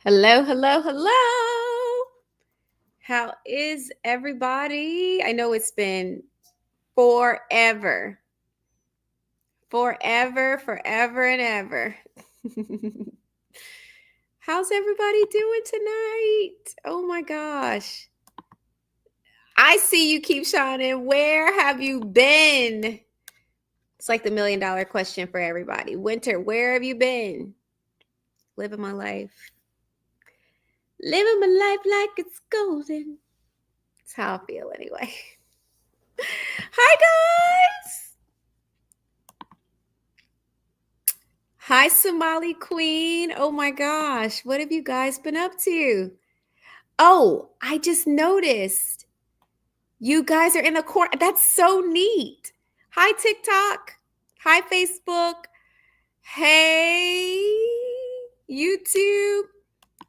Hello, hello, hello. How is everybody? I know it's been forever, forever and ever. How's everybody doing tonight? Oh my gosh. I see you keep shining. Where have you been? It's like the $1,000,000 question for everybody. Winter, where have you been? Living my life. Living my life like it's golden. That's how I feel anyway. Hi, guys. Hi, Somali Queen. Oh my gosh. What have you guys been up to? Oh, I just noticed you guys are in the corner. That's so neat. Hi, TikTok. Hi, Facebook. Hey, YouTube.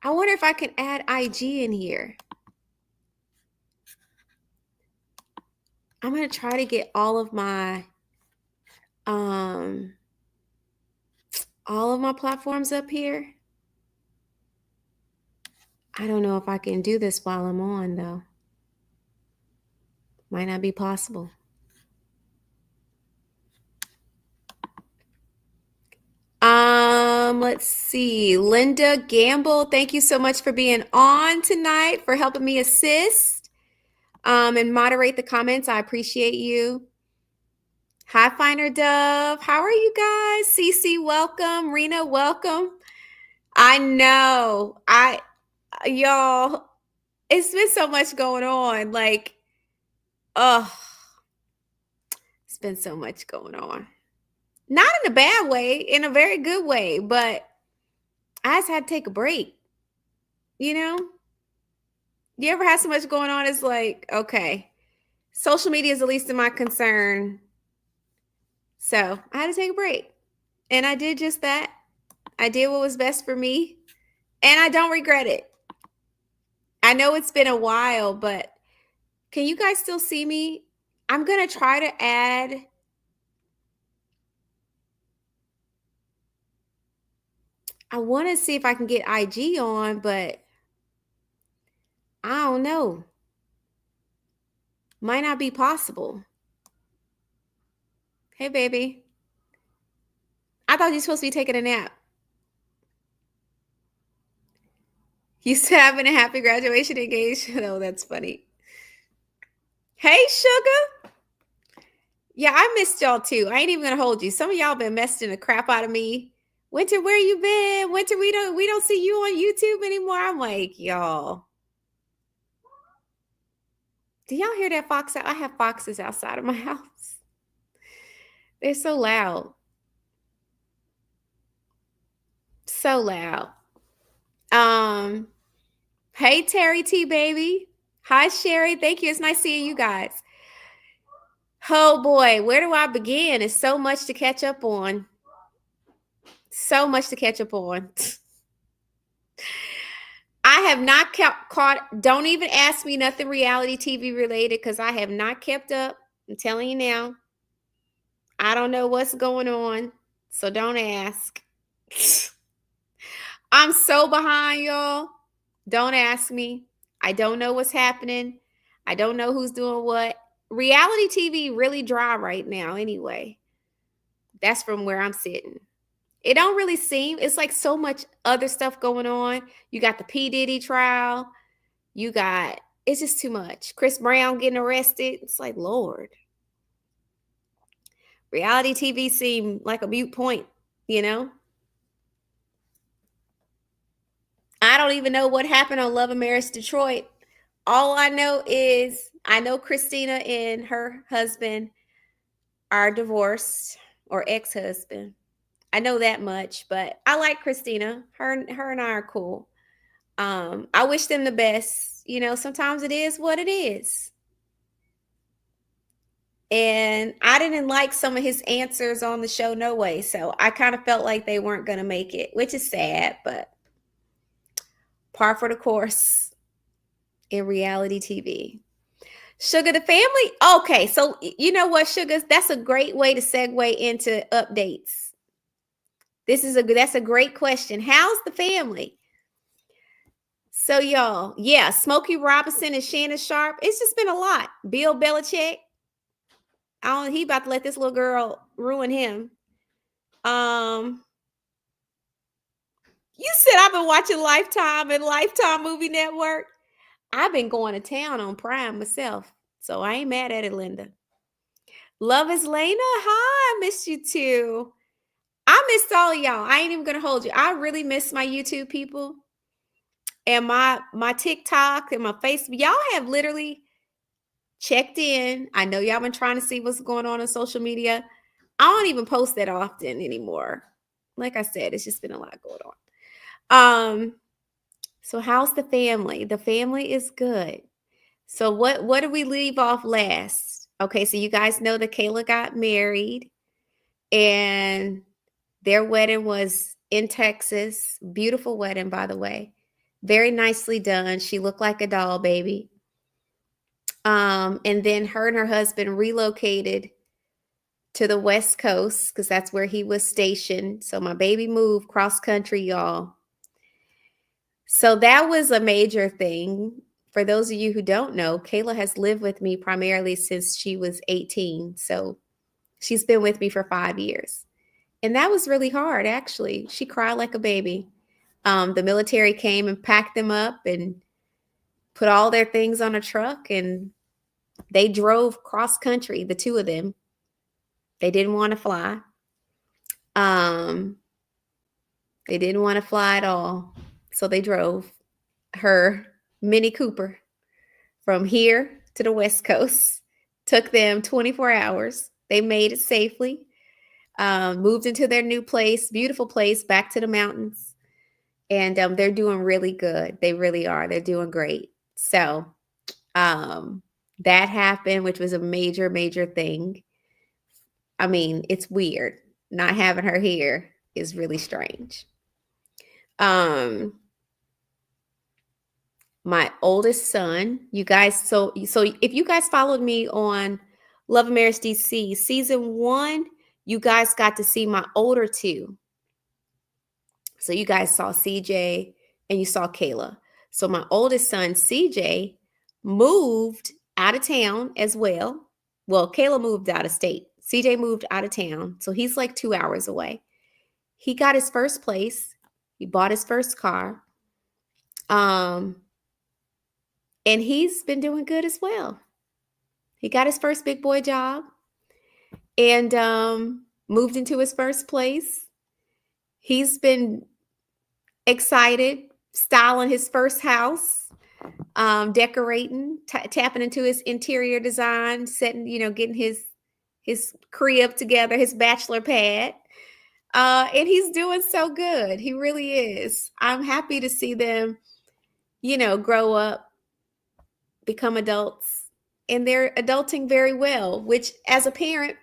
I wonder if I can add IG in here. I'm going to try to get all of my platforms up here. I don't know if I can do this while I'm on, though. Might not be possible. Let's see. Linda Gamble, thank you so much for being on tonight, for helping me assist and moderate the comments. I appreciate you. Hi, Finer Dove. How are you guys? Cece, welcome. Rena, welcome. I know. Y'all, it's been so much going on. Like, it's been so much going on. Not in a bad way, in a very good way, but I just had to take a break. You know? You ever had so much going on? It's like, okay, social media is the least of my concern. So I had to take a break. And I did just that. I did what was best for me. And I don't regret it. I know it's been a while, but can you guys still see me? I'm going to try to add. I want to see if I can get IG on, but I don't know. Might not be possible. Hey, baby. I thought you were supposed to be taking a nap. You still having a happy graduation engagement? Oh, that's funny. Hey, Sugar. Yeah, I missed y'all too. I ain't even gonna hold you. Some of y'all been messing the crap out of me. Winter, where you been? Winter, we don't see you on YouTube anymore. I'm like, y'all. Do y'all hear that fox out? I have foxes outside of my house. They're so loud. So loud. Hey, Terry T, baby. Hi, Sherry. Thank you. It's nice seeing you guys. Oh boy, where do I begin? It's so much to catch up on. So much to catch up on. I have not caught. Don't even ask me nothing reality TV related because I have not kept up. I'm telling you now. I don't know what's going on, so don't ask. I'm so behind, y'all. Don't ask me. I don't know what's happening. I don't know who's doing what. Reality TV really dry right now anyway. That's from where I'm sitting. It don't really seem, it's like so much other stuff going on. You got the P. Diddy trial. You got, it's just too much. Chris Brown getting arrested. It's like, Lord. Reality TV seemed like a mute point, you know? I don't even know what happened on Love and Marriage Detroit. All I know is I know Christina and her husband are divorced, or ex-husband. I know that much, but I like Christina. Her and I are cool. I wish them the best. You know, sometimes it is what it is. And I didn't like some of his answers on the show, no way. So I kind of felt like they weren't going to make it, which is sad, but par for the course in reality TV. Sugar, the family. Okay, so you know what, Sugar? That's a great way to segue into updates. That's a great question. How's the family? So y'all, yeah, Smokey Robinson and Shannon Sharp. It's just been a lot. Bill Belichick. I don't. He about to let this little girl ruin him. Um, you said I've been watching Lifetime and Lifetime Movie Network. I've been going to town on Prime myself, so I ain't mad at it, Linda. Love is Lena. Hi, I missed you too. I missed all of y'all. I ain't even gonna hold you. I really miss my YouTube people and my TikTok and my Facebook. Y'all have literally checked in. I know y'all been trying to see what's going on social media. I don't even post that often anymore. Like I said, it's just been a lot going on. So how's the family? The family is good. So what did we leave off last? Okay, so you guys know that Kayla got married and their wedding was in Texas. Beautiful wedding, by the way. Very nicely done. She looked like a doll baby. And then her and her husband relocated to the West Coast because that's where he was stationed. So my baby moved cross country, y'all. So that was a major thing. For those of you who don't know, Kayla has lived with me primarily since she was 18. So she's been with me for 5 years. And that was really hard, actually. She cried like a baby. The military came and packed them up and put all their things on a truck, and they drove cross country, the two of them. They didn't want to fly. They didn't want to fly at all. So they drove her Mini Cooper from here to the West Coast. Took them 24 hours. They made it safely. Moved into their new place, beautiful place, back to the mountains. And they're doing really good. They really are. They're doing great. So that happened, which was a major, major thing. I mean, it's weird. Not having her here is really strange. My oldest son, you guys, so if you guys followed me on Love and Marriage DC season 1, you guys got to see my older two. So you guys saw CJ and you saw Kayla. So my oldest son, CJ, moved out of town as well. Well, Kayla moved out of state. CJ moved out of town. So he's like 2 hours away. He got his first place. He bought his first car. And he's been doing good as well. He got his first big boy job and moved into his first place. He's been excited, styling his first house, decorating, tapping into his interior design, setting, getting his crib together, his bachelor pad. And he's doing so good. He really is. I'm happy to see them, grow up, become adults, and they're adulting very well, which as a parent,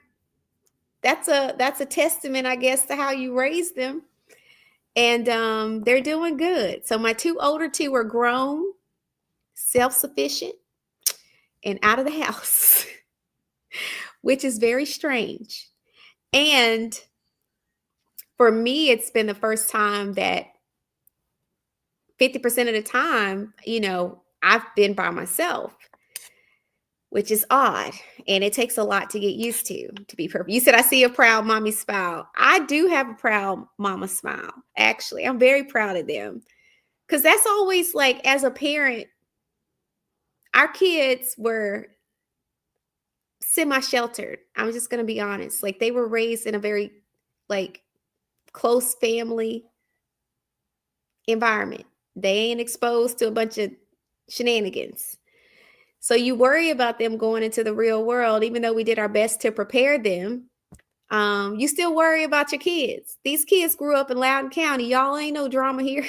that's a testament, I guess, to how you raise them. And they're doing good. So my older two are grown, self-sufficient, and out of the house, which is very strange. And for me, it's been the first time that 50% of the time, I've been by myself, which is odd. And it takes a lot to get used to be perfect. You said, I see a proud mommy smile. I do have a proud mama smile. Actually, I'm very proud of them. Because that's always like, as a parent, our kids were semi-sheltered. I'm just going to be honest. Like, they were raised in a very, like, close family environment. They ain't exposed to a bunch of shenanigans. So you worry about them going into the real world, even though we did our best to prepare them. You still worry about your kids. These kids grew up in Loudoun County. Y'all ain't no drama here.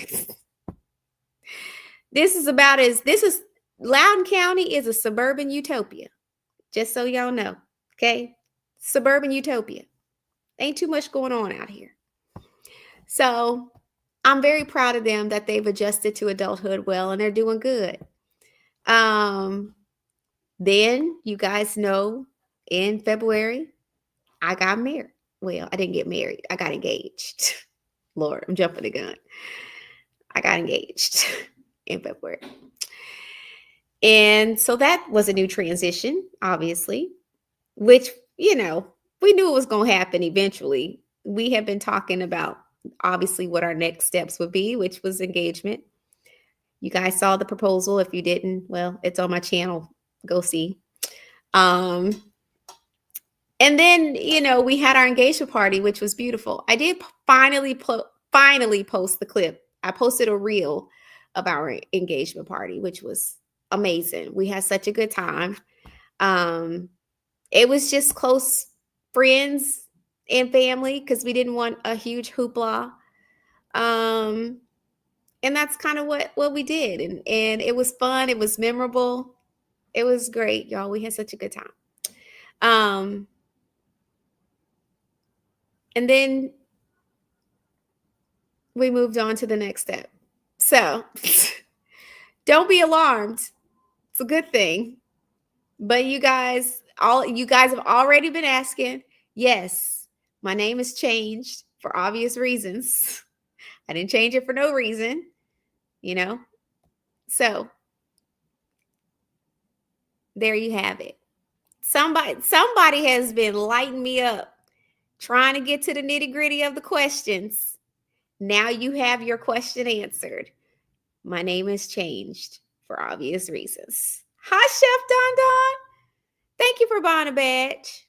Loudoun County is a suburban utopia. Just so y'all know. Okay? Suburban utopia. Ain't too much going on out here. So I'm very proud of them that they've adjusted to adulthood well, and they're doing good. Then you guys know in February, I got married. Well, I didn't get married. I got engaged. Lord, I'm jumping the gun. I got engaged. in February. And so that was a new transition, obviously, which, we knew it was going to happen eventually. We have been talking about obviously what our next steps would be, which was engagement. You guys saw the proposal. If you didn't, well, it's on my channel. Go see. Um, and then, we had our engagement party, which was beautiful. I did finally post the clip. I posted a reel of our engagement party, which was amazing. We had such a good time. It was just close friends and family because we didn't want a huge hoopla. And that's kind of what we did. And it was fun. It was memorable. It was great, y'all. We had such a good time. And then we moved on to the next step. So don't be alarmed. It's a good thing. But you guys have already been asking. Yes, my name has changed for obvious reasons. I didn't change it for no reason, So there you have it. Somebody has been lighting me up, trying to get to the nitty-gritty of the questions. Now you have your question answered. My name has changed for obvious reasons. Hi, Chef Don Don. Thank you for buying a badge.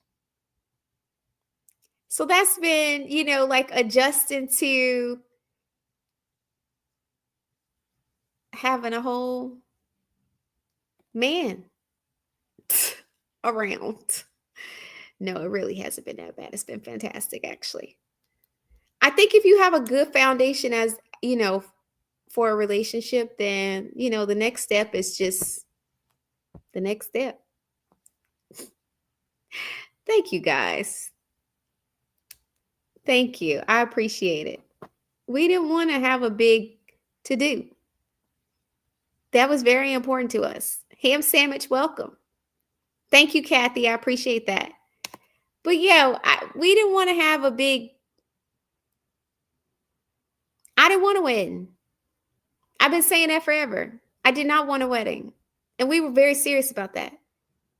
So that's been, like adjusting to having a whole man around. No, it really hasn't been that bad. It's been fantastic, actually. I think if you have a good foundation as, for a relationship, then, the next step is just the next step. Thank you, guys. Thank you. I appreciate it. We didn't want to have a big to-do. That was very important to us. Ham sandwich, welcome. Thank you, Kathy. I appreciate that. But yeah, we didn't want to have a big, I didn't want a wedding. I've been saying that forever. I did not want a wedding. And we were very serious about that.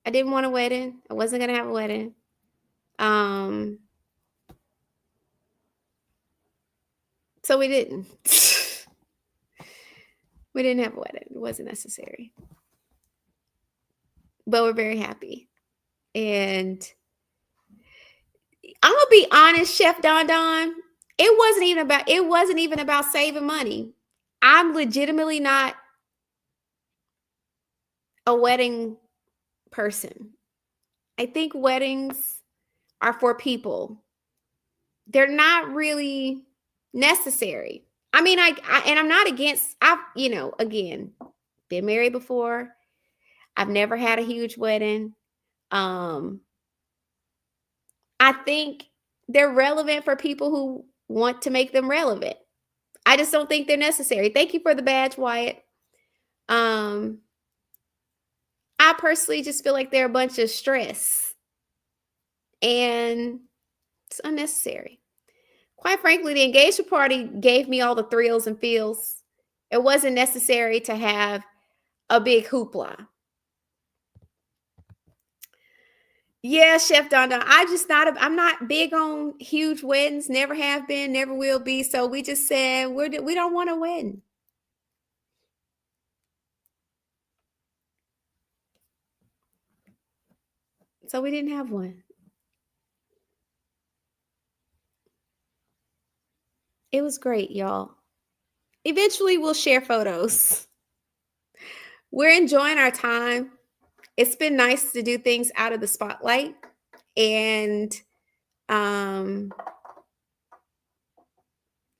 I didn't want a wedding. I wasn't going to have a wedding. So we didn't. We didn't have a wedding. It wasn't necessary. But we're very happy. And I'm gonna be honest, Chef Don Don. It wasn't even about saving money. I'm legitimately not a wedding person. I think weddings are for people. They're not really necessary. I mean, and I'm not against. Again, been married before. I've never had a huge wedding. I think they're relevant for people who want to make them relevant. I just don't think they're necessary. Thank you for the badge, Wyatt. I personally just feel like they're a bunch of stress and it's unnecessary. Quite frankly, the engagement party gave me all the thrills and feels. It wasn't necessary to have a big hoopla. Yeah, Chef Don Don. I'm not big on huge weddings. Never have been, never will be. So we just said we don't want a wedding. So we didn't have one. It was great, y'all. Eventually, we'll share photos. We're enjoying our time. It's been nice to do things out of the spotlight. And yeah,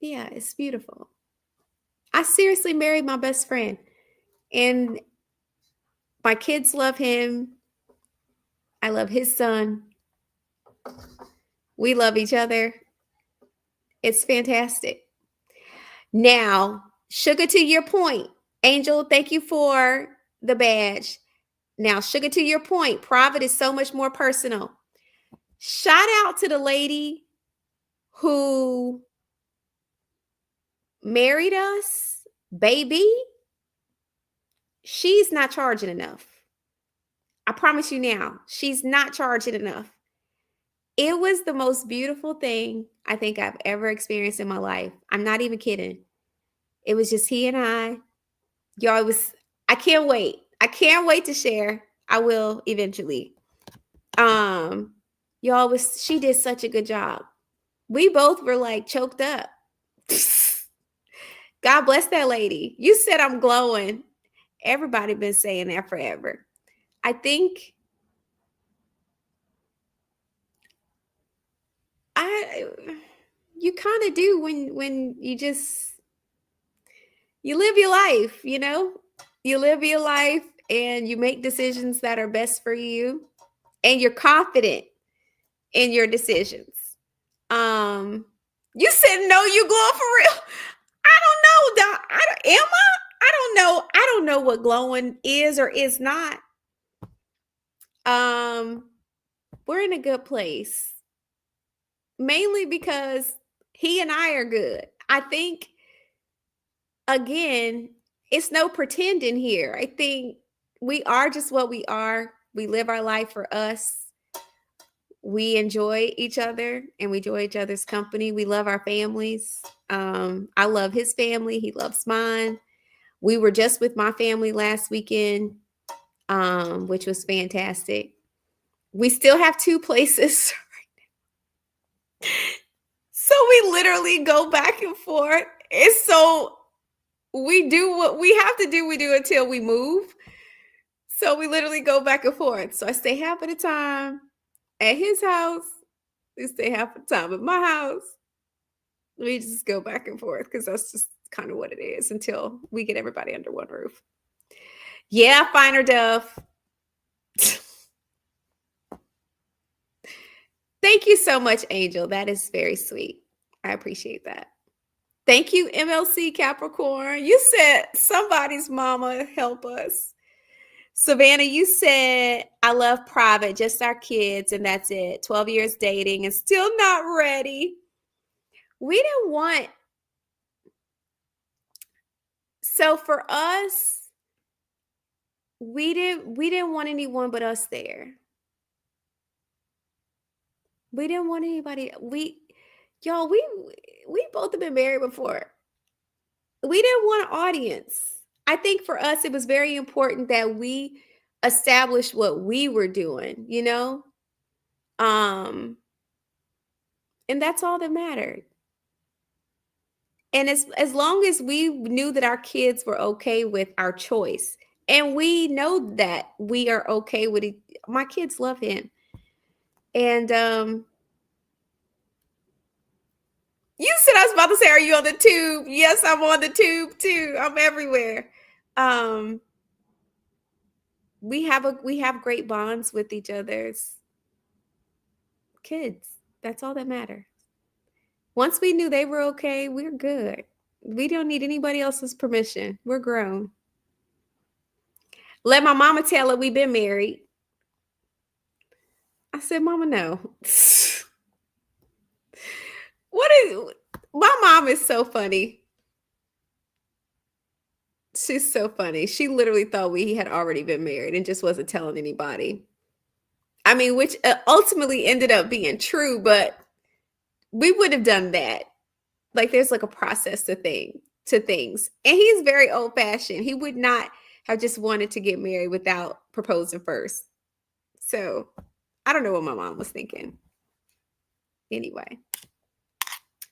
it's beautiful. I seriously married my best friend. And my kids love him. I love his son. We love each other. It's fantastic. Now, Sugar, to your point, Angel, thank you for the badge. Now, Sugar, to your point, private is so much more personal. Shout out to the lady who married us, baby. she's not charging enough. I promise you now, she's not charging enough. It was the most beautiful thing I think I've ever experienced in my life. I'm not even kidding. It was just he and I. Y'all, it was, I can't wait. I can't wait to share. I will eventually. Um, y'all was she did such a good job. We both were like choked up. God bless that lady. You said I'm glowing. Everybody been saying that forever. I think I you kind of do when you just you live your life, you know? You live your life and you make decisions that are best for you and you're confident in your decisions. Um you said no, you glowing for real. I don't know, Doc. I don't, am I? I don't know. I don't know what glowing is or is not. Um we're in a good place. Mainly because he and I are good. I think again, it's no pretending here. I think we are just what we are. We live our life for us. We enjoy each other and we enjoy each other's company. We love our families. I love his family. He loves mine. We were just with my family last weekend, which was fantastic. We still have two places. So we literally go back and forth. It's so we do what we have to do, we do until we move. So we literally go back and forth. So I stay half of the time at his house. We stay half of the time at my house. We just go back and forth because that's just kind of what it is until we get everybody under one roof. Yeah, finer Dove. Thank you so much, Angel. That is very sweet. I appreciate that. Thank you, MLC Capricorn. You said somebody's mama help us. Savannah, you said, I love private, just our kids, and that's it. 12 years dating and still not ready. We didn't want, so for us, we didn't want anyone but us there. We didn't want anybody. Y'all, we both have been married before. We didn't want an audience. I think for us, it was very important that we established what we were doing, you know? Um, and that's all that mattered. And as long as we knew that our kids were okay with our choice, and we know that we are okay with it, my kids love him. And you said I was about to say, are you on the tube? Yes, I'm on the tube too. I'm everywhere. Um, we have great bonds with each other's kids. That's all that matters. Once we knew they were okay, we're good. We don't need anybody else's permission. We're grown. Let my mama tell her we've been married. I said, Mama, no. What is my mom is so funny. She's so funny. She literally thought we had already been married and just wasn't telling anybody. I mean, which ultimately ended up being true, but we would have done that. Like there's like a process to things. And he's very old fashioned. He would not have just wanted to get married without proposing first. So I don't know what my mom was thinking. Anyway.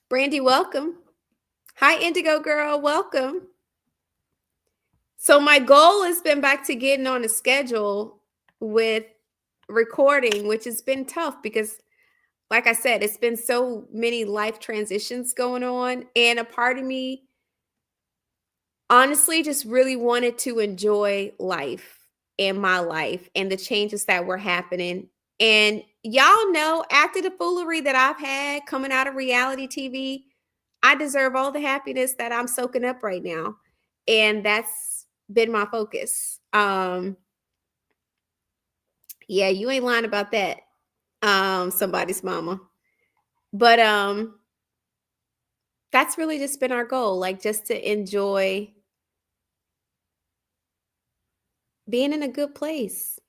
Brandy, welcome. Hi, Indigo girl. Welcome. So my goal has been back to getting on a schedule with recording, which has been tough because like I said, it's been so many life transitions going on. And a part of me honestly just really wanted to enjoy life and my life and the changes that were happening. And y'all know, after the foolery that I've had coming out of reality TV, I deserve all the happiness that I'm soaking up right now. And that's been my focus. Yeah, you ain't lying about that. Somebody's mama. But that's really just been our goal, like just to enjoy being in a good place.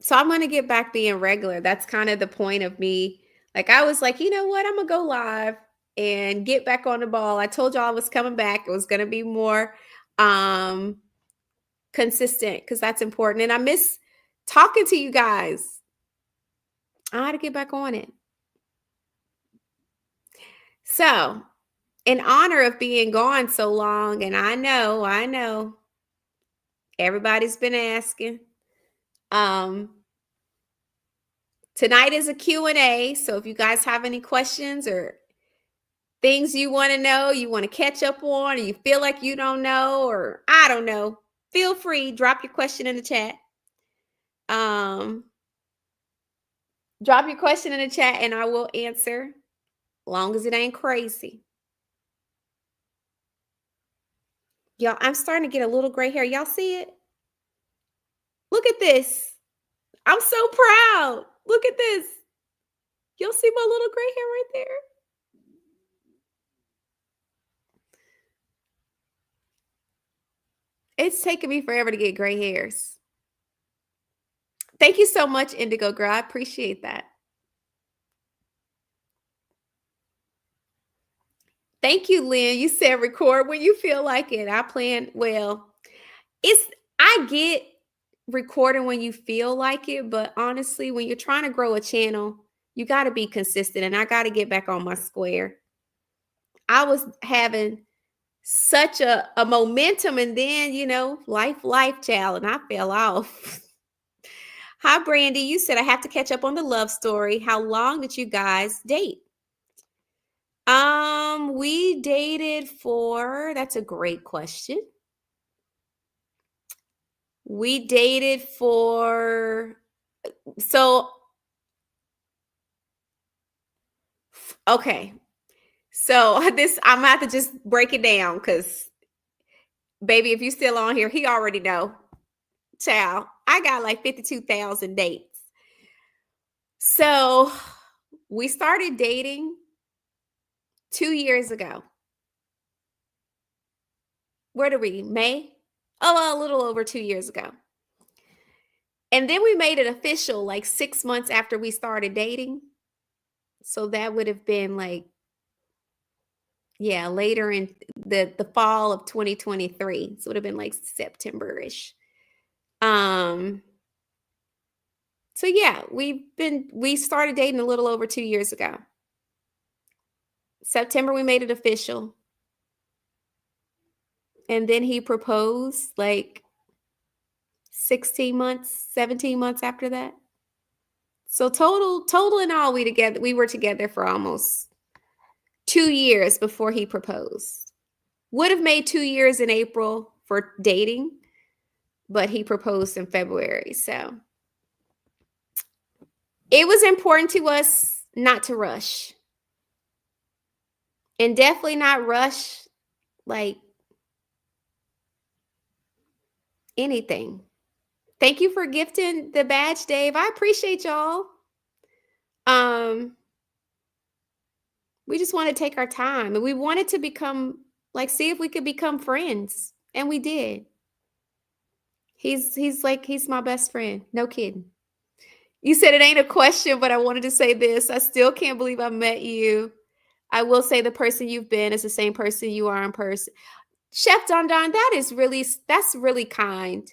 So I'm gonna get back being regular. That's kind of the point of me. Like I was like, you know what? I'm gonna go live and get back on the ball. I told y'all I was coming back. It was gonna be more um consistent because that's important. And I miss talking to you guys. I had to get back on it. So, in honor of being gone so long, and I know, everybody's been asking. Um, Tonight is a Q&A. So if you guys have any questions or things you want to know, you want to catch up on, or you feel like you don't know, or I don't know, feel free, drop your question in the chat. Um, Drop your question in the chat and I will answer, long as it ain't crazy. Y'all, I'm starting to get a little gray hair. Y'all see it? Look at this. I'm so proud. Look at this. You'll see my little gray hair right there. It's taken me forever to get gray hairs. Thank you so much, Indigo Girl. I appreciate that. Thank you, Lynn. You said record when you feel like it. I plan, well, I get recording when you feel like it, but honestly, when you're trying to grow a channel, you got to be consistent and I got to get back on my square. I was having such a momentum and then, life child, and I fell off. Hi, Brandy. You said I have to catch up on the love story. How long did you guys date? We dated for, that's a great question. We dated for, so, okay. So I'm gonna have to just break it down because, baby, if you still on here, he already know. Child, I got like 52,000 dates. So we started dating 2 years ago. Where did we? May? Oh, well, a little over 2 years ago. And then we made it official like 6 months after we started dating. So that would have been like, yeah, later in the fall of 2023. So it would have been like September-ish. Um, so yeah, we started dating a little over 2 years ago. September, we made it official. And then he proposed like 16 months, 17 months after that. So total in all, we were together for almost 2 years before he proposed. Would have made 2 years in April for dating, but he proposed in February. So it was important to us not to rush. And definitely not rush like anything. Thank you for gifting the badge, Dave. I appreciate y'all. We just want to take our time and we wanted to become like, see if we could become friends. And we did. He's my best friend. No kidding. You said it ain't a question, but I wanted to say this. I still can't believe I met you. I will say the person you've been is the same person you are in person. Chef Don Don, that's really kind.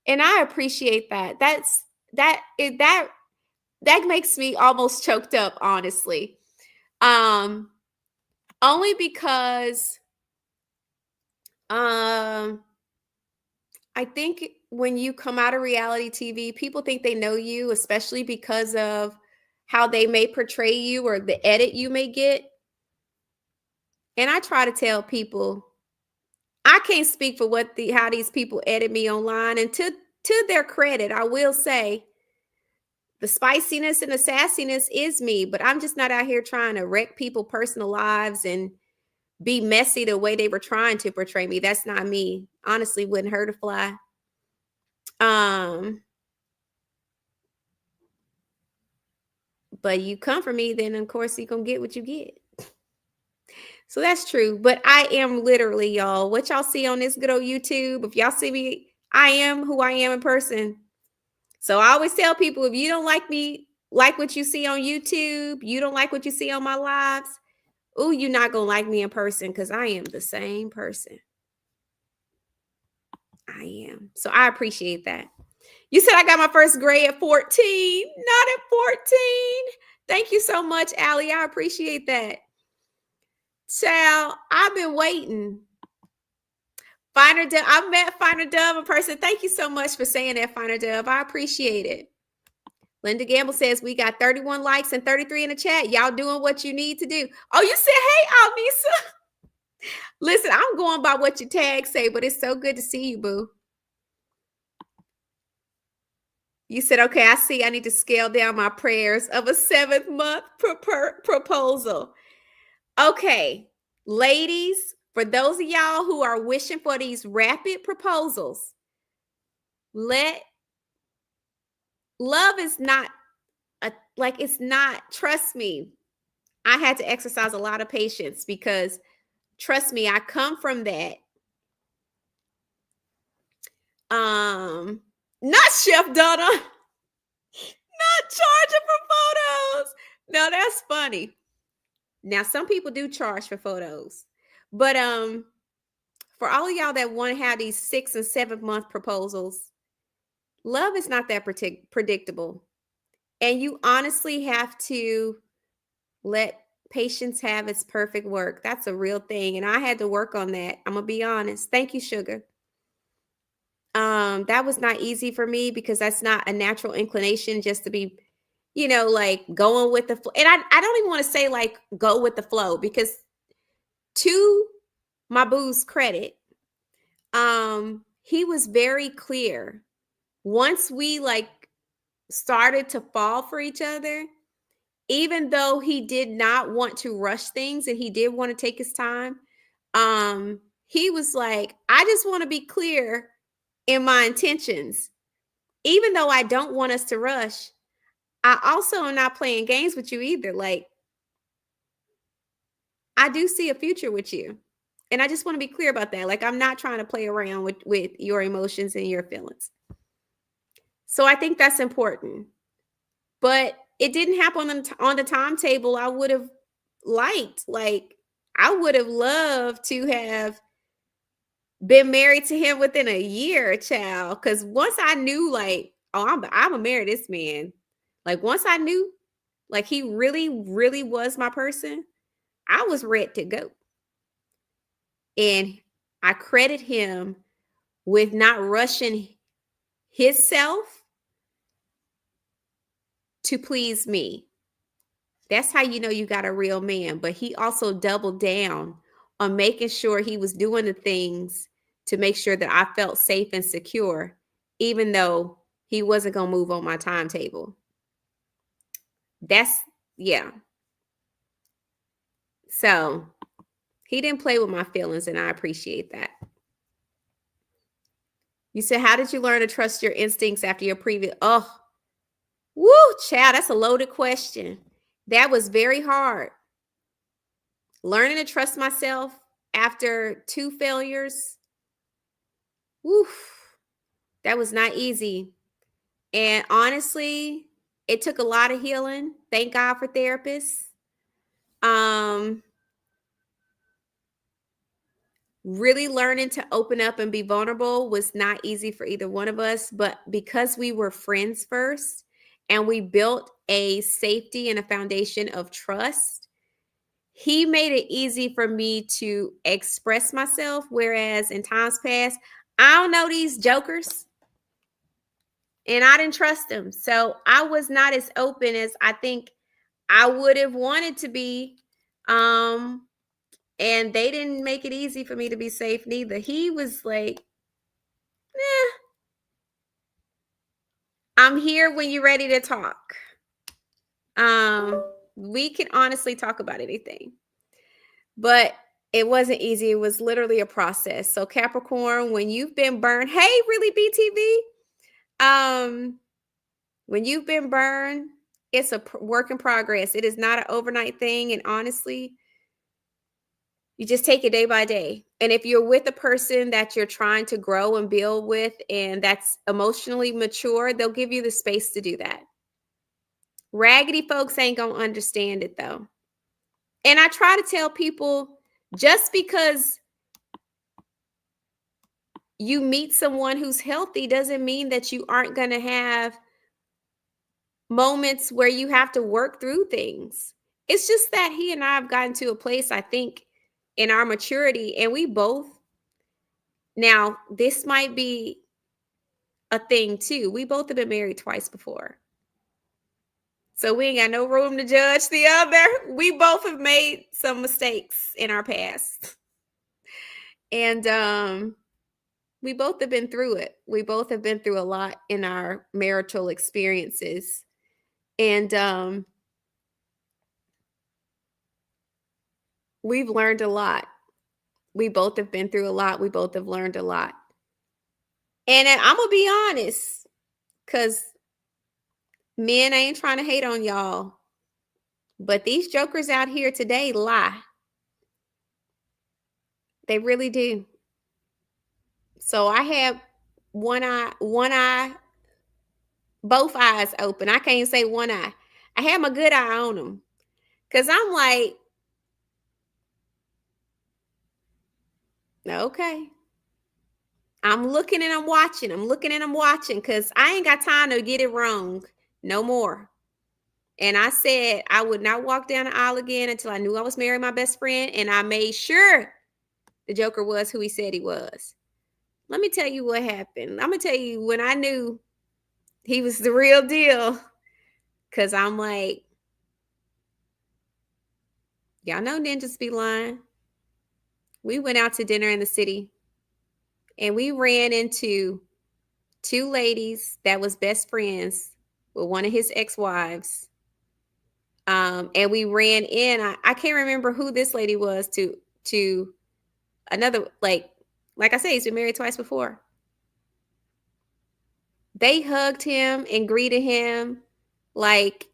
And I appreciate that. That makes me almost choked up, honestly. Only because I think when you come out of reality TV, people think they know you, especially because of how they may portray you or the edit you may get. And I try to tell people, I can't speak for how these people edit me online. And to their credit, I will say the spiciness and the sassiness is me, but I'm just not out here trying to wreck people's personal lives and be messy the way they were trying to portray me. That's not me. Honestly, wouldn't hurt a fly. But you come for me, then of course you're gonna get what you get. So that's true. But I am literally, y'all, what y'all see on this good old YouTube, if y'all see me, I am who I am in person. So I always tell people, if you don't like me, like what you see on YouTube, you don't like what you see on my lives, ooh, you're not going to like me in person because I am the same person. I am. So I appreciate that. You said I got my first grade at 14, not at 14. Thank you so much, Allie. I appreciate that. Child, I've been waiting. Finer Dove, I've met Finer Dove in person. Thank you so much for saying that, Finer Dove. I appreciate it. Linda Gamble says we got 31 likes and 33 in the chat. Y'all doing what you need to do. Oh, you said, hey, Alnisa. Listen, I'm going by what your tags say, but it's so good to see you, boo. You said, okay, I see I need to scale down my prayers of a 7th-month proposal. Okay, ladies, for those of y'all who are wishing for these rapid proposals, love is not it's not, trust me, I had to exercise a lot of patience because trust me, I come from that. Not Chef Donna, not charging for photos. No, that's funny. Now, some people do charge for photos, but for all of y'all that want to have these 6 and 7 month proposals, love is not that predictable. And you honestly have to let patience have its perfect work. That's a real thing. And I had to work on that. I'm going to be honest. Thank you, Sugar. That was not easy for me because that's not a natural inclination just to be, like going with the flow. And I don't even want to say like go with the flow because to my boo's credit, he was very clear. Once we started to fall for each other, even though he did not want to rush things and he did want to take his time, he was like, I just want to be clear in my intentions. Even though I don't want us to rush, I also am not playing games with you either. Like, I do see a future with you. And I just want to be clear about that. Like, I'm not trying to play around with your emotions and your feelings. So I think that's important. But it didn't happen on the timetable I would have liked. Like, I would have loved to have been married to him within a year, child. Because once I knew, oh, I'm gonna marry this man. Like, once I knew, he really, really was my person, I was ready to go. And I credit him with not rushing himself to please me. That's how you know you got a real man. But he also doubled down on making sure he was doing the things to make sure that I felt safe and secure, even though he wasn't going to move on my timetable. Yeah. So he didn't play with my feelings, and I appreciate that. You said, how did you learn to trust your instincts after your previous? Oh, woo, child, that's a loaded question. That was very hard. Learning to trust myself after 2 failures. Woof, that was not easy. And honestly, it took a lot of healing. Thank God for therapists. Really learning to open up and be vulnerable was not easy for either one of us, but because we were friends first and we built a safety and a foundation of trust, he made it easy for me to express myself. Whereas in times past, I don't know these jokers and I didn't trust them. So I was not as open as I think I would have wanted to be. And they didn't make it easy for me to be safe neither. He was like, I'm here when you're ready to talk. We can honestly talk about anything. But it wasn't easy. It was literally a process. So Capricorn, when you've been burned, hey, really, BTV? When you've been burned, it's a work in progress. It is not an overnight thing. And honestly, You just take it day by day. And if you're with a person that you're trying to grow and build with and that's emotionally mature, they'll give you the space to do that. Raggedy folks ain't going to understand it though. And I try to tell people, just because you meet someone who's healthy doesn't mean that you aren't going to have moments where you have to work through things. It's just that he and I have gotten to a place, I think, in our maturity, and we both, now this might be a thing too. We both have been married twice before. So we ain't got no room to judge the other. We both have made some mistakes in our past. And we both have been through it. We both have been through a lot in our marital experiences. And we've learned a lot. We both have been through a lot. We both have learned a lot. And I'm going to be honest, because men, I ain't trying to hate on y'all, but these jokers out here today lie. They really do. So I have one eye, both eyes open. I can't say one eye. I have my good eye on them. Because I'm like, okay. I'm looking and I'm watching. I'm looking and I'm watching because I ain't got time to get it wrong no more. And I said I would not walk down the aisle again until I knew I was marrying my best friend. And I made sure the joker was who he said he was. Let me tell you what happened. I'm going to tell you when I knew he was the real deal. Because I'm like, y'all know ninjas be lying. We went out to dinner in the city. And we ran into two ladies that was best friends with one of his ex-wives. And we ran in. I can't remember who this lady was to another, like I say, he's been married twice before. They hugged him and greeted him like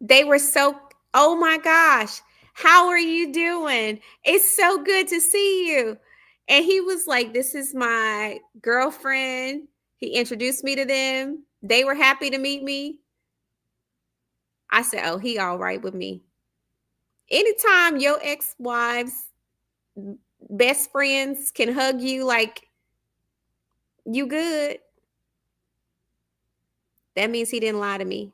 they were so, oh my gosh, how are you doing? It's so good to see you. And he was like, this is my girlfriend. He introduced me to them. They were happy to meet me. I said, oh, he all right with me. Anytime your ex-wives, best friends can hug you like you good, that means he didn't lie to me.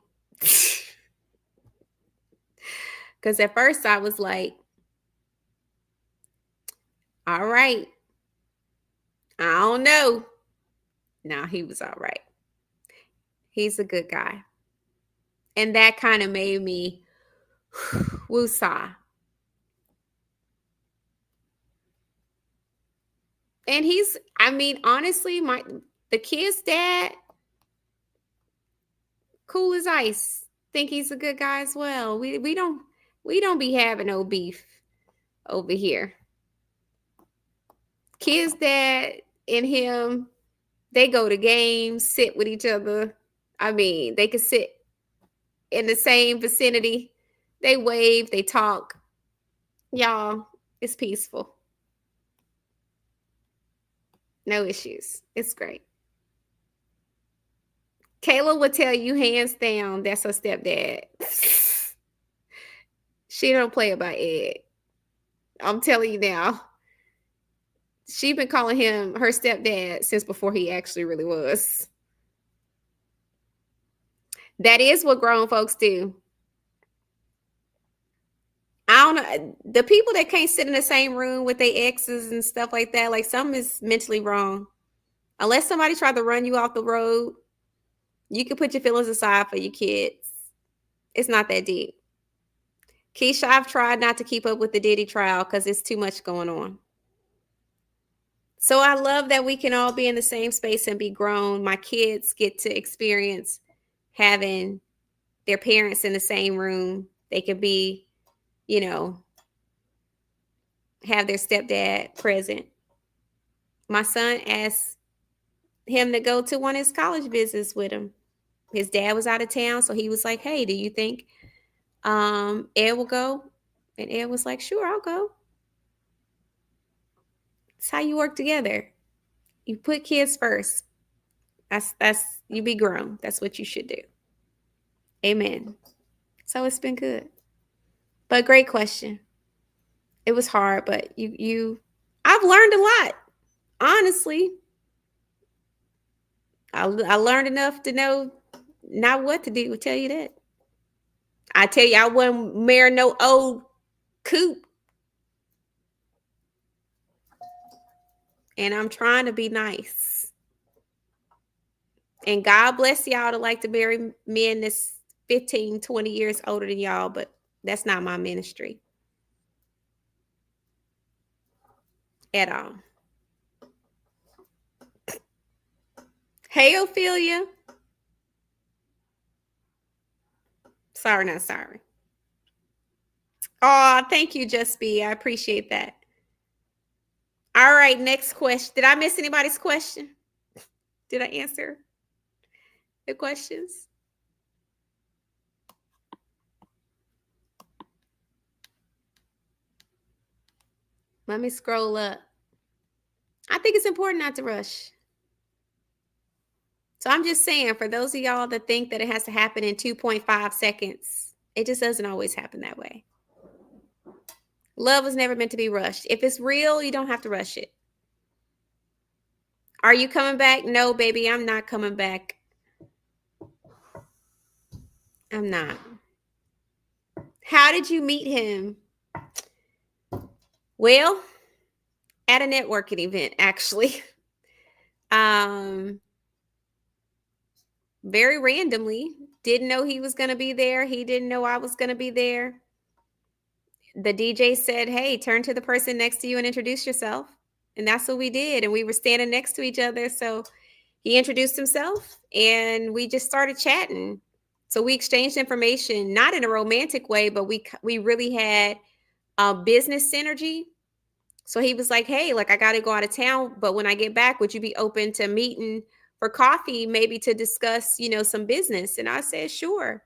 Because at first I was like, all right, I don't know. No, he was all right. He's a good guy. And that kind of made me woosah. And he's, I mean, honestly, the kid's dad, cool as ice. Think he's a good guy as well. We don't be having no beef over here. Kid's dad and him, they go to games, sit with each other. I mean, they could sit in the same vicinity. They wave, they talk. Y'all, it's peaceful. No issues. It's great. Kayla would tell you hands down that's her stepdad. She don't play about Ed. I'm telling you now. She been calling him her stepdad since before he actually really was. That is what grown folks do. I don't know. The people that can't sit in the same room with their exes and stuff like that, like something is mentally wrong. Unless somebody tried to run you off the road, you can put your feelings aside for your kids. It's not that deep. Keisha, I've tried not to keep up with the Diddy trial because it's too much going on. So I love that we can all be in the same space and be grown. My kids get to experience having their parents in the same room. They could be, have their stepdad present. My son asked him to go to one of his college visits with him. His dad was out of town, so he was like, hey, do you think Ed will go. And Ed was like, sure, I'll go. It's how you work together. You put kids first. That's you be grown. That's what you should do. Amen. So it's been good. But great question. It was hard, but I've learned a lot. Honestly, I learned enough to know not what to do. I'll tell you that. I tell you, I wouldn't marry no old coot. And I'm trying to be nice. And God bless y'all to like to marry men that's 15, 20 years older than y'all, but that's not my ministry at all. Hey, Ophelia. Sorry, not sorry. Oh, thank you, Just Be. I appreciate that. All right, next question. Did I miss anybody's question? Did I answer the questions? Let me scroll up. I think it's important not to rush. So I'm just saying, for those of y'all that think that it has to happen in 2.5 seconds, it just doesn't always happen that way. Love was never meant to be rushed. If it's real, you don't have to rush it. Are you coming back? No, baby, I'm not coming back. I'm not. How did you meet him? Well, at a networking event, actually. Very randomly. Didn't know he was going to be there. He didn't know I was going to be there. The DJ said, hey, turn to the person next to you and introduce yourself. And that's what we did. And we were standing next to each other. So he introduced himself and we just started chatting. So we exchanged information, not in a romantic way, but we really had a business synergy. So he was like, hey, like I got to go out of town, but when I get back, would you be open to meeting for coffee, maybe to discuss, some business? And I said, sure.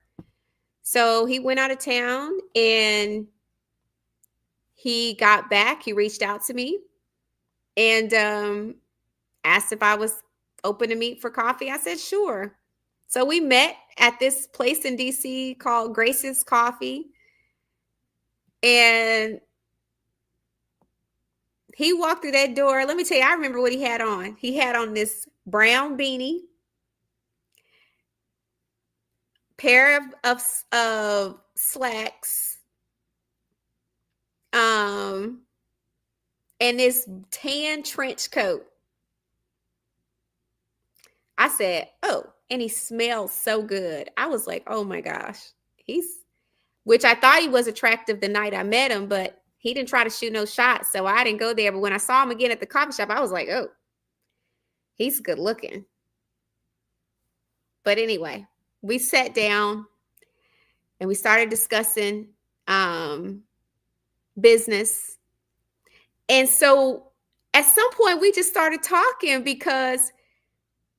So he went out of town and he got back. He reached out to me and asked if I was open to meet for coffee. I said, sure. So we met at this place in DC called Grace's Coffee. And he walked through that door. Let me tell you, I remember what he had on. He had on this brown beanie, pair of slacks, and this tan trench coat. I said, oh, and he smells so good. I was like, oh my gosh. Which I thought he was attractive the night I met him, but he didn't try to shoot no shots. So I didn't go there. But when I saw him again at the coffee shop, I was like, oh, he's good looking. But anyway, we sat down and we started discussing business. And so at some point we just started talking because,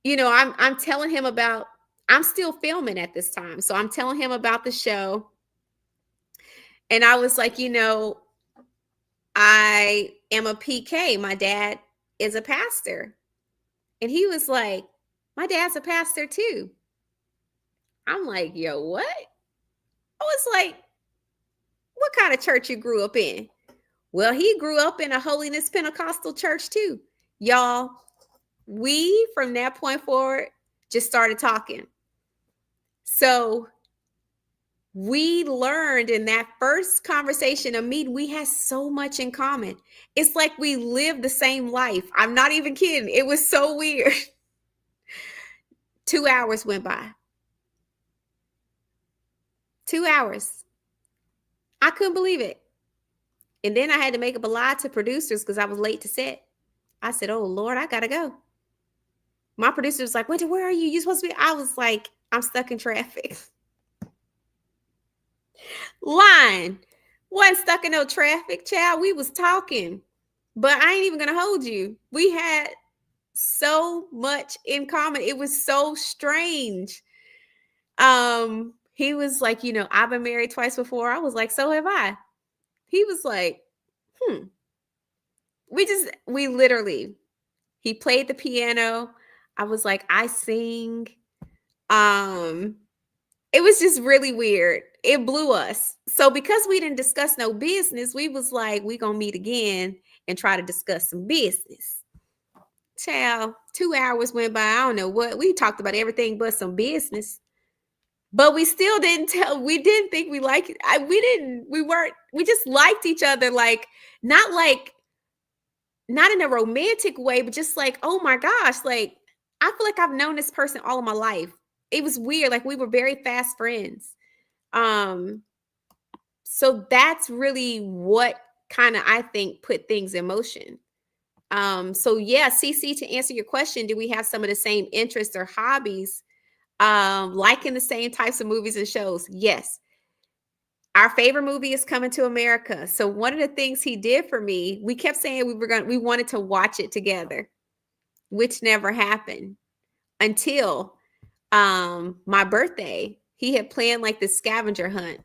I'm telling him about, I'm still filming at this time. So I'm telling him about the show. And I was like, I am a PK. My dad is a pastor. And he was like, my dad's a pastor too. I'm like, yo, what? I was like, what kind of church you grew up in? Well, he grew up in a holiness Pentecostal church too. Y'all, we from that point forward just started talking. So we learned in that first conversation of meeting, we had so much in common. It's like we lived the same life. I'm not even kidding. It was so weird. 2 hours went by. 2 hours. I couldn't believe it. And then I had to make up a lie to producers because I was late to set. I said, oh, Lord, I got to go. My producer was like, where are you? You supposed to be? I was like, I'm stuck in traffic. Lying. Wasn't stuck in no traffic, child. We was talking. But I ain't even going to hold you. We had so much in common. It was so strange. He was like, I've been married twice before. I was like, so have I. He was like, hmm. We literally, he played the piano. I was like, I sing. Um, it was just really weird. It blew us. So because we didn't discuss no business, we was like, we gonna meet again and try to discuss some business. Child, 2 hours went by. I don't know what. We talked about everything but some business. But we still didn't we didn't think we liked it. We just liked each other, not like, not in a romantic way, but just like, oh my gosh, like, I feel like I've known this person all of my life. It was weird. Like, we were very fast friends. Um, so that's really what kind of, I think, put things in motion. So yeah, CC, to answer your question, do we have some of the same interests or hobbies? Liking the same types of movies and shows? Yes. Our favorite movie is Coming to America. So one of the things he did for me, we kept saying we wanted to watch it together, which never happened until my birthday. He had planned like this scavenger hunt.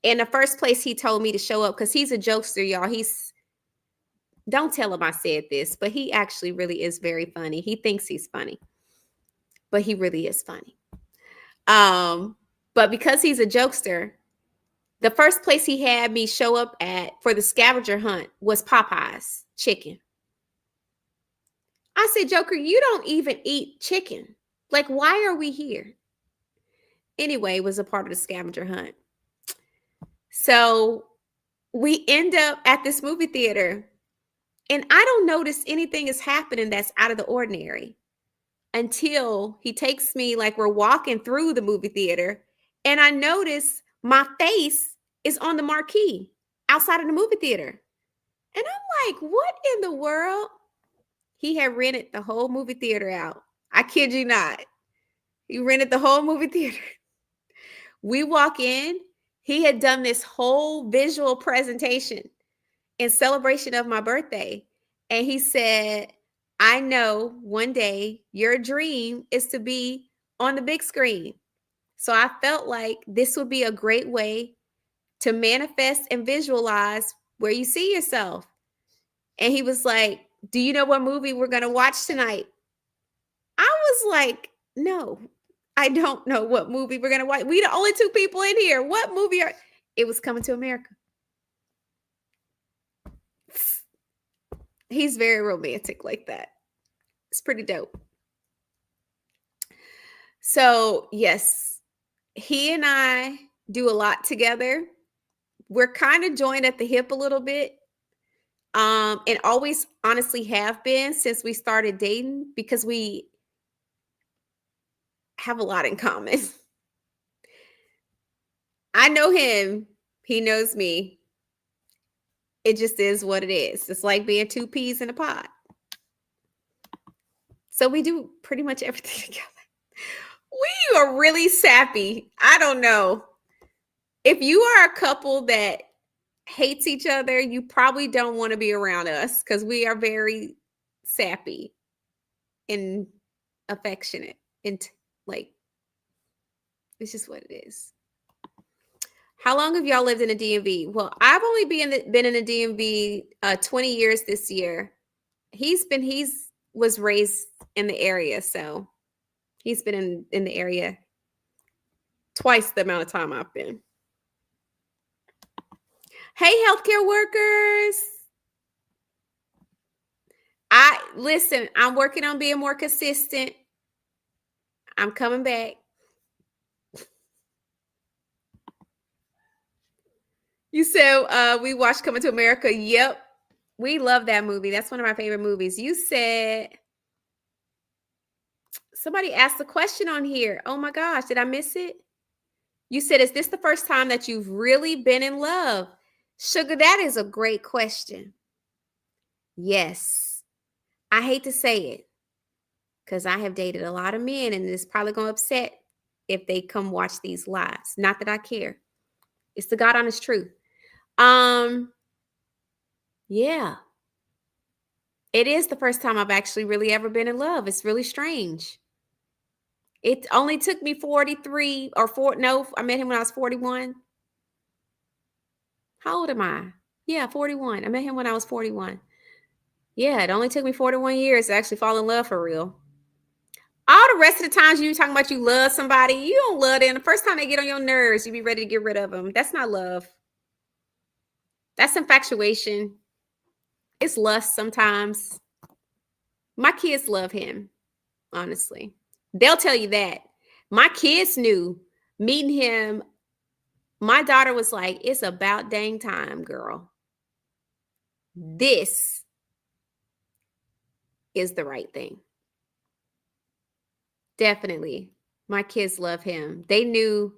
In the first place, he told me to show up because he's a jokester, y'all. Don't tell him I said this, but he actually really is very funny. He thinks he's funny, but he really is funny. But because he's a jokester, the first place he had me show up at for the scavenger hunt was Popeye's chicken. I said, Joker, you don't even eat chicken. Like, why are we here? Anyway, it was a part of the scavenger hunt. So we end up at this movie theater, and I don't notice anything is happening that's out of the ordinary until he takes me, like, we're walking through the movie theater, and I notice my face is on the marquee outside of the movie theater. And I'm like, what in the world? He had rented the whole movie theater out. I kid you not. He rented the whole movie theater. We walk in. He had done this whole visual presentation in celebration of my birthday. And he said, I know one day your dream is to be on the big screen. So I felt like this would be a great way to manifest and visualize where you see yourself. And he was like, do you know what movie we're going to watch tonight? I was like, no, I don't know what movie we're going to watch. We the only two people in here. What movie are... It was Coming to America. He's very romantic like that. It's pretty dope. So, yes, he and I do a lot together. We're kind of joined at the hip a little bit. And always honestly have been since we started dating, because we have a lot in common. I know him. He knows me. It just is what it is. It's like being two peas in a pod. So we do pretty much everything together. We are really sappy. I don't know. If you are a couple that hates each other, you probably don't want to be around us because we are very sappy and affectionate. And like, it's just what it is. How long have y'all lived in the DMV? Well, I've only been in the DMV 20 years this year. He's was raised in the area, so he's been in the area twice the amount of time I've been. Hey, healthcare workers. Listen, I'm working on being more consistent. I'm coming back. You said we watched Coming to America. Yep. We love that movie. That's one of my favorite movies. You said somebody asked a question on here. Oh my gosh, did I miss it? You said, is this the first time that you've really been in love? Sugar, that is a great question. Yes. I hate to say it because I have dated a lot of men, and it's probably going to upset if they come watch these lives. Not that I care. It's the God honest truth. Yeah. It is the first time I've actually really ever been in love. It's really strange. It only took me 43 or 4. No, I met him when I was 41. How old am I? Yeah, 41. I met him when I was 41. Yeah, it only took me 41 years to actually fall in love for real. All the rest of the times you talking about you love somebody, you don't love them. The first time they get on your nerves, you be ready to get rid of them. That's not love. That's infatuation. It's lust sometimes. My kids love him, honestly. They'll tell you that. My kids knew meeting him. My daughter was like, it's about dang time, girl. This is the right thing. Definitely. My kids love him. They knew,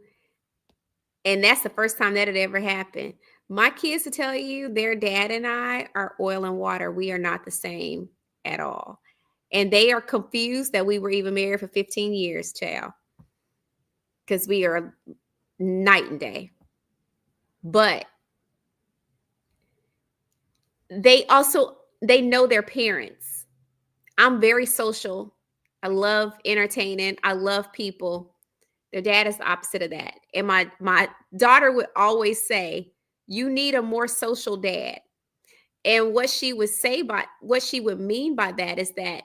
and that's the first time that had ever happened. My kids will tell you their dad and I are oil and water. We are not the same at all. And they are confused that we were even married for 15 years, child. Because we are night and day. But they know their parents. I'm very social. I love entertaining. I love people. Their dad is the opposite of that. And my daughter would always say, you need a more social dad. And what she would mean by that is that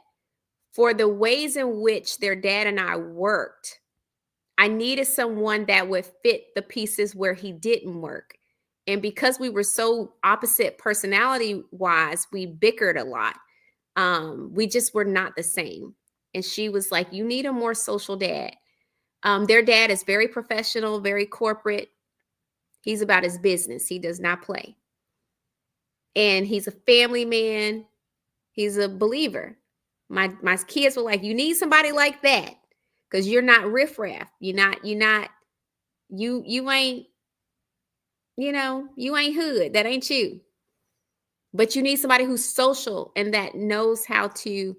for the ways in which their dad and I worked, I needed someone that would fit the pieces where he didn't work. And because we were so opposite personality wise, we bickered a lot. We just were not the same. And she was like, you need a more social dad. Their dad is very professional, very corporate. He's about his business. He does not play. And he's a family man. He's a believer. My kids were like, you need somebody like that because you're not riffraff. You ain't, you ain't hood. That ain't you. But you need somebody who's social and that knows how to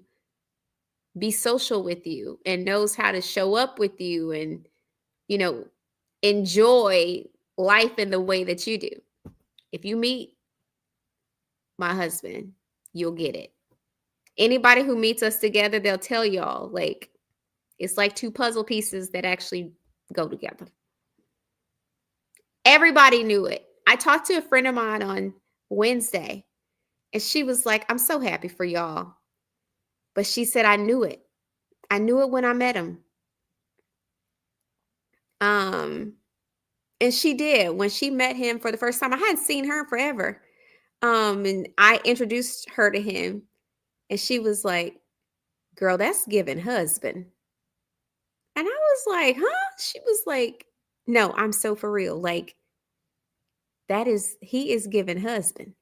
be social with you and knows how to show up with you and, enjoy life in the way that you do. If you meet my husband, you'll get it. Anybody who meets us together, they'll tell y'all, like, it's like two puzzle pieces that actually go together. Everybody knew it. I talked to a friend of mine on Wednesday, and she was like, I'm so happy for y'all. But she said, I knew it. I knew it when I met him. And she did. When she met him for the first time, I hadn't seen her forever. And I introduced her to him, and she was like, girl, that's giving husband. And I was like, huh? She was like, no, I'm so for real. Like, he is giving husband.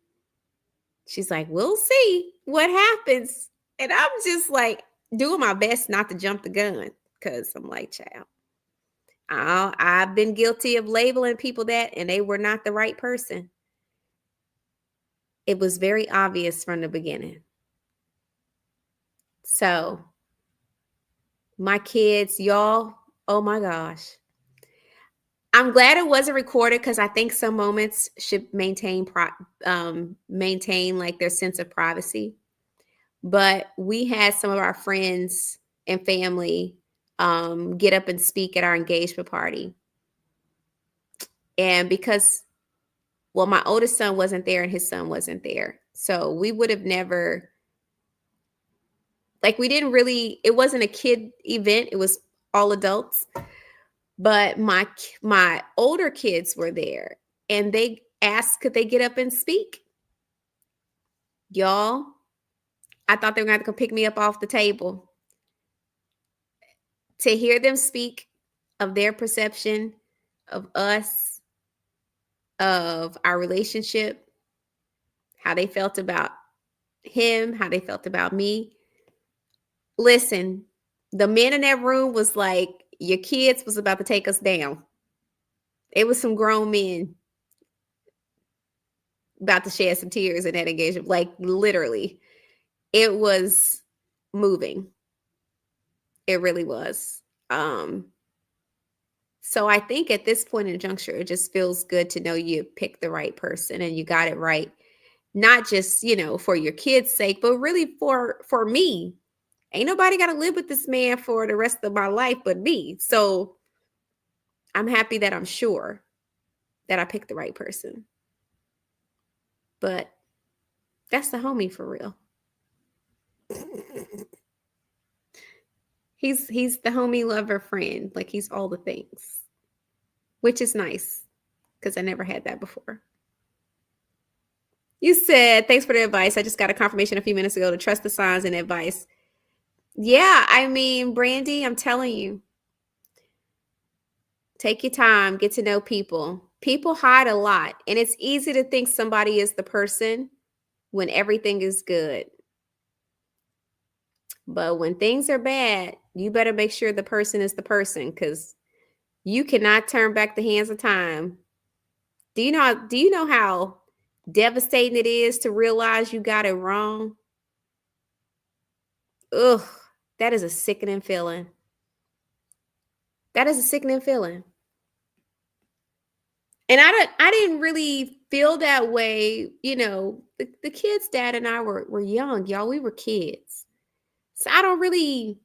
She's like, we'll see what happens. And I'm just like doing my best not to jump the gun because I'm like, child, I've been guilty of labeling people that, and they were not the right person. It was very obvious from the beginning. So my kids, y'all, oh my gosh. I'm glad it wasn't recorded because I think some moments should maintain like their sense of privacy. But we had some of our friends and family get up and speak at our engagement party. And because, well, my oldest son wasn't there and his son wasn't there. So we would have never, like, it wasn't a kid event. It was all adults. But my older kids were there and they asked, could they get up and speak? Y'all, I thought they were going to have to come pick me up off the table. To hear them speak of their perception of us, of our relationship, how they felt about him, how they felt about me. Listen, the men in that room was like, your kids was about to take us down. It was some grown men about to shed some tears in that engagement. Like, literally, it was moving. It really was. So I think at this point in the juncture, it just feels good to know you picked the right person and you got it right. Not just, for your kids' sake, but really for me. Ain't nobody got to live with this man for the rest of my life but me. So I'm happy that I'm sure that I picked the right person. But that's the homie for real. He's the homie, lover, friend. Like he's all the things, which is nice because I never had that before. You said, thanks for the advice. I just got a confirmation a few minutes ago to trust the signs and advice. Yeah, I mean, Brandy, I'm telling you, take your time, get to know people. People hide a lot, and it's easy to think somebody is the person when everything is good. But when things are bad, you better make sure the person is the person because you cannot turn back the hands of time. Do you know how devastating it is to realize you got it wrong? Ugh, that is a sickening feeling. That is a sickening feeling. And I didn't really feel that way, the kids' dad and I were young, y'all. We were kids. So I don't really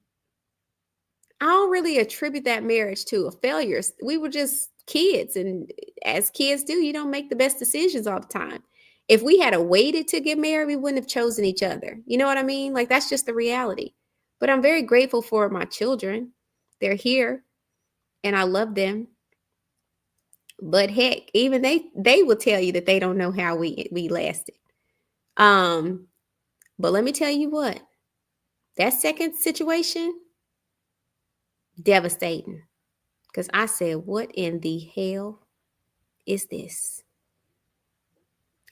attribute that marriage to a failure. We were just kids, and as kids do, you don't make the best decisions all the time. If we had waited to get married, we wouldn't have chosen each other. You know what I mean? Like that's just the reality. But I'm very grateful for my children. They're here and I love them. But heck, even they will tell you that they don't know how we lasted. Um, but let me tell you what, that second situation, devastating. Because I said, what in the hell is this?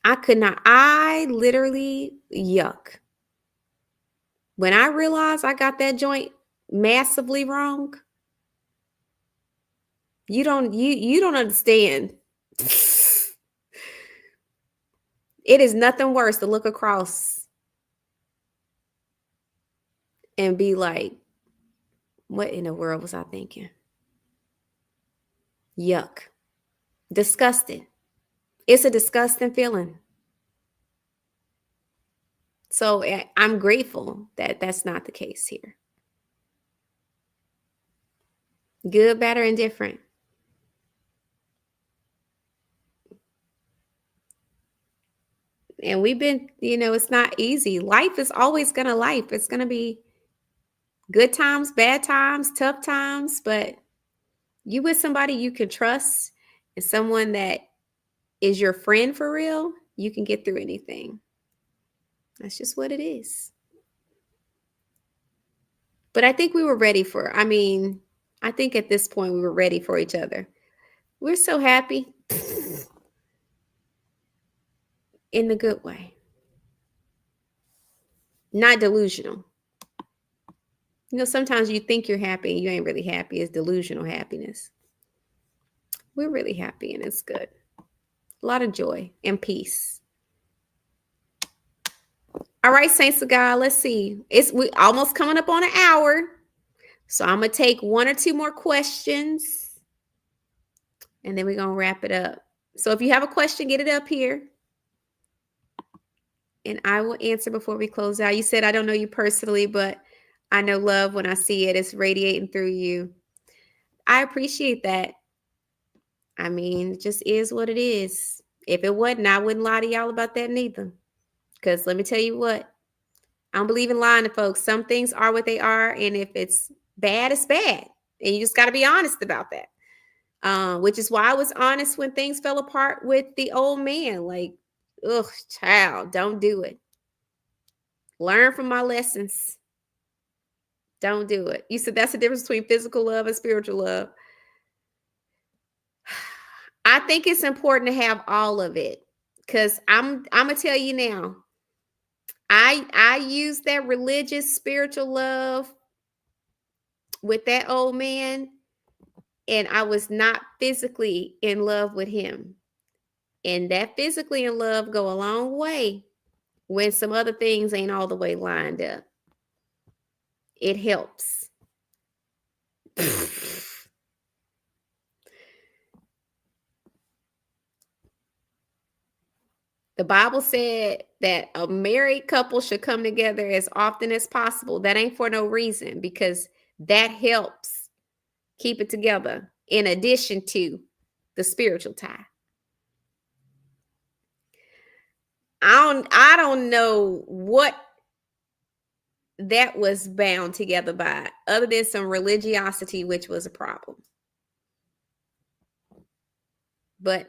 I literally, yuck. When I realized I got that joint massively wrong, you don't understand. It is nothing worse to look across and be like, what in the world was I thinking? Yuck. Disgusted. It's a disgusting feeling. So I'm grateful that that's not the case here. Good, bad, or indifferent. And we've been, it's not easy. Life is always going to life. It's going to be good times, bad times, tough times, but you with somebody you can trust and someone that is your friend for real, you can get through anything. That's just what it is. But I think we were ready I think at this point we were ready for each other. We're so happy in the good way, not delusional. Sometimes you think you're happy and you ain't really happy. It's delusional happiness. We're really happy and it's good. A lot of joy and peace. All right, saints of God, let's see. We almost coming up on an hour. So I'm going to take one or two more questions and then we're going to wrap it up. So if you have a question, get it up here. And I will answer before we close out. You said, I don't know you personally, but I know love when I see it. It's radiating through you. I appreciate that. It just is what it is. If it wasn't, I wouldn't lie to y'all about that neither. Because let me tell you what, I don't believe in lying to folks. Some things are what they are. And if it's bad, it's bad. And you just got to be honest about that. Which is why I was honest when things fell apart with the old man. Like, ugh, child, don't do it. Learn from my lessons. Don't do it. You said that's the difference between physical love and spiritual love. I think it's important to have all of it. Because I'm gonna tell you now, I use that religious spiritual love with that old man, and I was not physically in love with him. And that physically in love go a long way when some other things ain't all the way lined up. It helps. The Bible said that a married couple should come together as often as possible. That ain't for no reason, because that helps keep it together in addition to the spiritual tie. I don't know what that was bound together by, other than some religiosity, which was a problem. But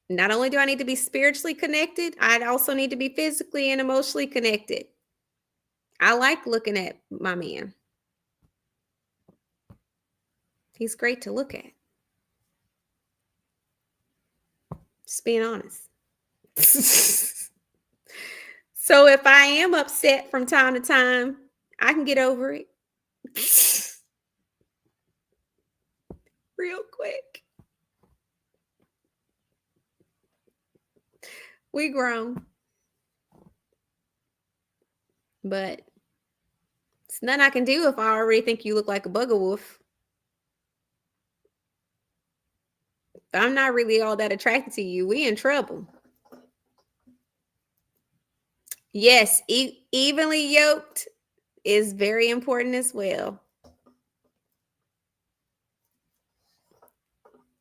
not only do I need to be spiritually connected, I also need to be physically and emotionally connected. I like looking at my man. He's great to look at. Just being honest. So if I am upset from time to time, I can get over it real quick. We grown. But it's nothing I can do if I already think you look like a bugger wolf. If I'm not really all that attracted to you, we in trouble. Yes, evenly yoked is very important as well.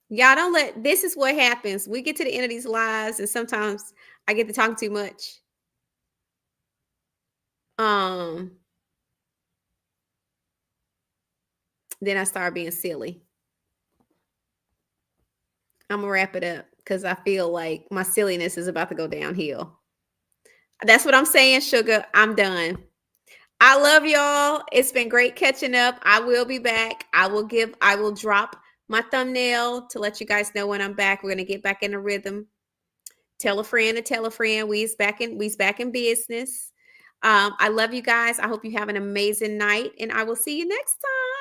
Y'all don't let, this is what happens. We get to the end of these lives and sometimes I get to talk too much. Um, then I start being silly. I'm gonna wrap it up because I feel like my silliness is about to go downhill. That's what I'm saying, sugar. I'm done. I love y'all. It's been great catching up. I will be back. I will drop my thumbnail to let you guys know when I'm back. We're gonna get back in the rhythm. Tell a friend to tell a friend. We's back in business. I love you guys. I hope you have an amazing night, and I will see you next time.